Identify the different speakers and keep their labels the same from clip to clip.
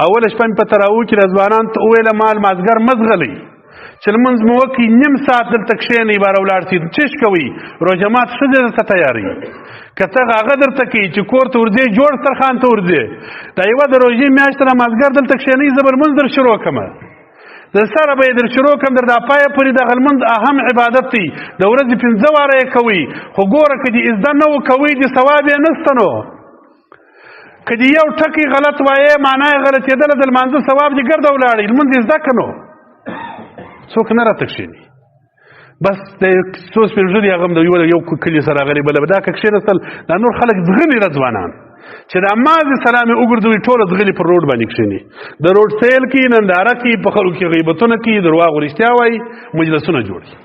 Speaker 1: اوله شپه مې په تراویحو کې رضوانان ته وویله ما لمازګر مه ځغلئ چې لمونځ مو وکړي نیم ساعت دلته کښېنئ باره ولاړ شئ چش کوئ روژه مات ښځې درته تیاروي که ته هغه درته کوي چې کور ته ورځې جوړ دسترخوان ته ورځې دا یوه د روژې میاشت ته مازګر دلته کښېنئ زه به لمونځ در شروع کړمه د سره به یې در شروع کړم در دا پایه پورې دغه لمونځ اهم عبادت دی د ورځې 15 واره یې کوئ خو ګوره که دې زده نه و کوئ دې ثواب یې نشته نو که دې یو ټکی غلط وایې معنا یې غلطېدله د لمانځه ثواب دې ګرده ولاړئ لمونځ یې زده که نو څوک نه راته کښېني بس د څو سپین ږیري هغه هم د یو کلي سره راغلي بله دا که کښېنستل دا نور خلک ځغلي رضوانان چې دا مازې سلام یې وګرځوي ټوله ځغلي پر روډ باندې کښېني د روډ سیل کوي ننداره کوي په خلکو کې غیبتونه کوي درواغ و رښتیا وایي مجلسونه جوړي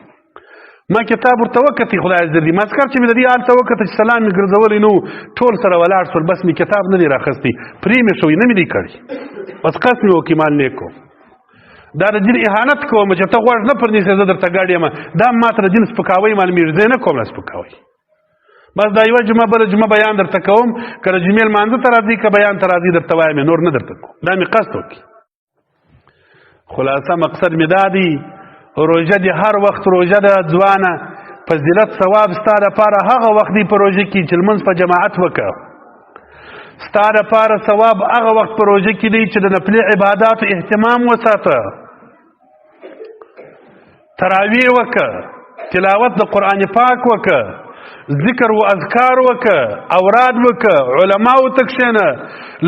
Speaker 1: ما کتاب ورته وکتې خدای عز وجل ماسکر چې مې د دې هلته وکته چې سلام مې ګرځولی نو ټول سره ولاړ شول بس مې کتاب نه دی راخستی پرې مې شوی نه مې دی کړی بس قصد مې وکړي مال نیک کوم دا د دین اهانت کوم چې ته غوږ نه پرنیسې زه درته ګاډ یم دا ما ته د دین سپکاوی مال میرزی نه کوم سپکاوی بس دا یوه جمعه بله جمعه بیان درته کوم که د جمعې لمانځه ته راځي که بیان ته راځي درته وایم نور نه درته کوم دا مې قصد وکړي خلاصه مقصد مې دا دی روژه دې هر وخت روژه ده ځوانه فضیلت ثواب ستا دپاره هغه وخت دی په روژه کې چې لمونځ په جماعت وکړه ستا دپاره ثواب هغه وخت په روژه کې دی چې د نفلي عباداتو اهتمام وساته تراویح وکړه تلاوت د قرآن پاک وکړه ذکر و اذکار وکړه اوراد وکړه علماو ته کښېنه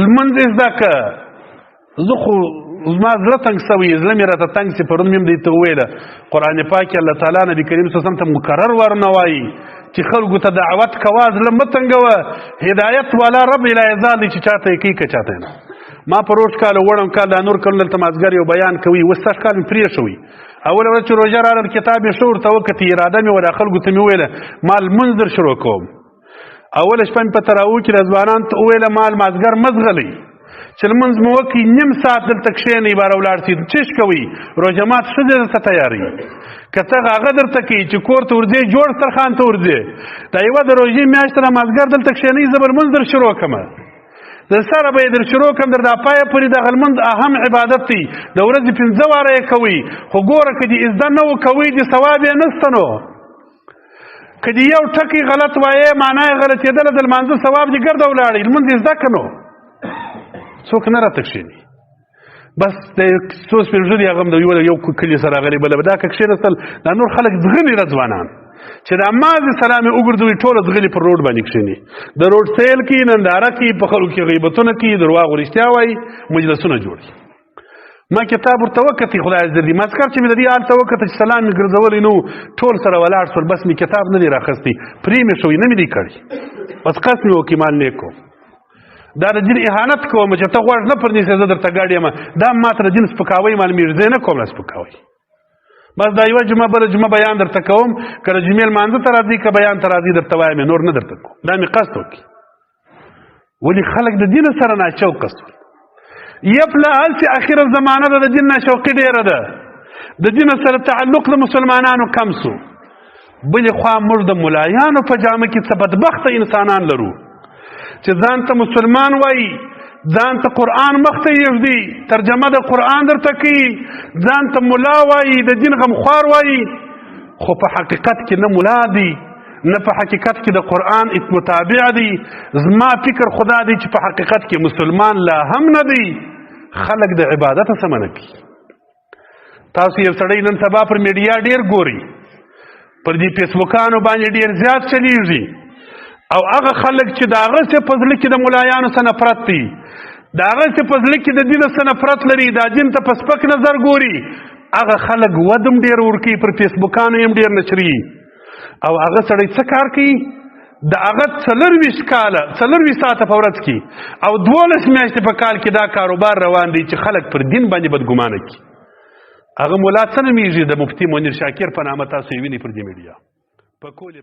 Speaker 1: لمونځ یې زده کړه زه خو زما زړه تنګ سوی زړه مې راته تنګ سي پرون مې هم درته وویله قرآن پاک الله تعالی نبي کریم صلی الله علیه وسلم ته مکرر ورنه وایي چې خلکو ته دعوت کوه زړه مه تنګوه هدایت والا رب الایزال دی چې چاته یې کوي که چاته یې نه ما په روژ کال وړم کال دا نور کلونه دلته مازدګر یو بیان کوي اوس سږ کال مې پرېښوي اوله ورځ چې روژه راغله کتاب یې ښه ورته وکتې اراده مې وله خلکو ته مې وویله ما لمونځ در شروع کوم اوله شپه مې په تراویحو کې رضوانان ته وویله ما لمازدګر مه ځغلئ چې لمونځ مو وکړي نیم ساعت دلته کښېنئ باره ولاړ شئ چش کوئ روژه مات ښځې درته تیاروي که ته هغه درته کوي چې کور ته ورځې جوړ دسترخوان ته ورځې دا یوه د روژې میاشت ته مازدګر دلته کښېنئ زه به لمونځ در شروع کړمه د سره به یې در شروع کړم در دا پایه پورې دغه لمونځ اهم عبادت دی د ورځې 15 واره یې کوئ خو ګوره که دې زده نه و کوئ دې ثواب یې نشته نو که دې یو ټکی غلط وایې معنا یې غلطېدله د لمانځه ثواب دې ګرده ولاړئ لمونځ یې زده که نو څوک نه راته کښېني بس د څو سپین ږیري هغه هم د یو کلي سره راغلي بله دا که کښېنستل دا نور خلک ځغلي رضوانان چې دا مازې سلام یې وګرځوي ټوله ځغلي پر روډ باندې کښېني د روډ سیل کوي ننداره کوي په خلکو کې غیبتونه کوي درواغ و رښتیا وایي مجلسونه جوړي ما کتاب ورته وکتې خدای عز وجل ماسکر چې مې د دې هلته وکته چې سلام مې ګرځولی نو ټول سره ولاړ شول بس مې کتاب نه دی راخستی پرې مې شوی نه مې دی کړی بس قصد مې وکړي مال نیک کوم دا د دین اهانت کوم چې ته غوږ نه پرنیسې زه درته ګاډ یم دا ما ته د دین سپکاوی مال میرزی نه کوم سپکاوی بس دا یوه جمعه بله جمعه بیان درته کوم که د جمعې لمانځه ته راځي که بیان ته راځي درته وایم نور نه درته کوم دا مې قصد وکړي ولې خلک د دین سره ناچوقه شول یپله هلسې اخره زمانه ده د دین ناشوقي ډېره ده د دین سره تعلق د مسلمانانو کم سو بلې خوا موږ د ملایانو په جامه کې څه بدبخته انسانان لرو چې ځان ته مسلمان وایي ځان ته قرآن مخ ته یږدي ترجمه د قرآن درته کوي ځان ته ملا وایي د دین غمخوار وایي خو په حقیقت کې نه ملا دی نه په حقیقت کې د قرآن متابع دی زما فکر خدا دی چې په حقیقت کې مسلمان لا هم نه دی خلک د عبادت څه منع کوي تاسو یو سړی نن سبا پر میډیا ډېر ګوري پر دې فیسبوکانو باندې ډېر زیات چلیږي او هغه خلک چې د هغه څه په زړه کې د ملایانو څه نفرت دی د هغه څه په زړه کې د دین څه نفرت لري دا دین ته په سپک نظر ګوري هغه خلک ودم ډېر ورکوي پر فیسبوکانو یې هم ډېر نشري او هغه سړی څه کار کوي د هغه 24 ساعته په ورځ کې او 12 میاشتې په کال کې دا کاروبار روان دی چې خلک پر دین باندې بدګمانه کړي هغه مولا څه نومیږي د مفتي منیر شاکر په نامه تاسو یې وینئ پر دې میډیا په کول